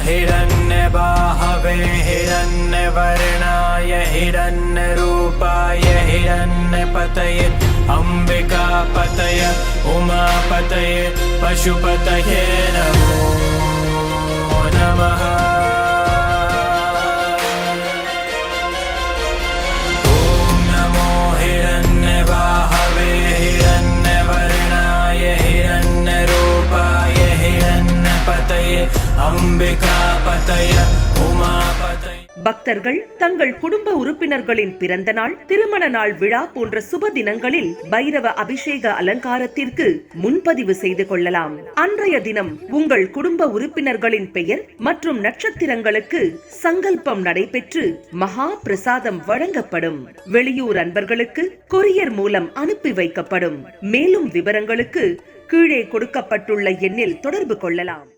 हिरण्यबाहवे हिरण्यवर्णाय हिरण्यरूपाय हिरण्यपतये अम्बिकापतये उमापतये पशुपतये नमो नमः। ॐ नमो हिरण्यबाहवे हिरण्यवर्णाय हिरण्यरूपाय हिरण्यपतये अम्बिकापतये उमापतये। பக்தர்கள் தங்கள் குடும்ப உறுப்பினர்களின் பிறந்த நாள், திருமண நாள் விழா போன்ற சுப தினங்களில் பைரவ அபிஷேக அலங்காரத்திற்கு முன்பதிவு செய்து கொள்ளலாம். அன்றைய தினம் உங்கள் குடும்ப உறுப்பினர்களின் பெயர் மற்றும் நட்சத்திரங்களுக்கு சங்கல்பம் நடைபெற்று மகா பிரசாதம் வழங்கப்படும். வெளியூர் அன்பர்களுக்கு கொரியர் மூலம் அனுப்பி வைக்கப்படும். மேலும் விவரங்களுக்கு கீழே கொடுக்கப்பட்டுள்ள எண்ணில் தொடர்பு கொள்ளலாம்.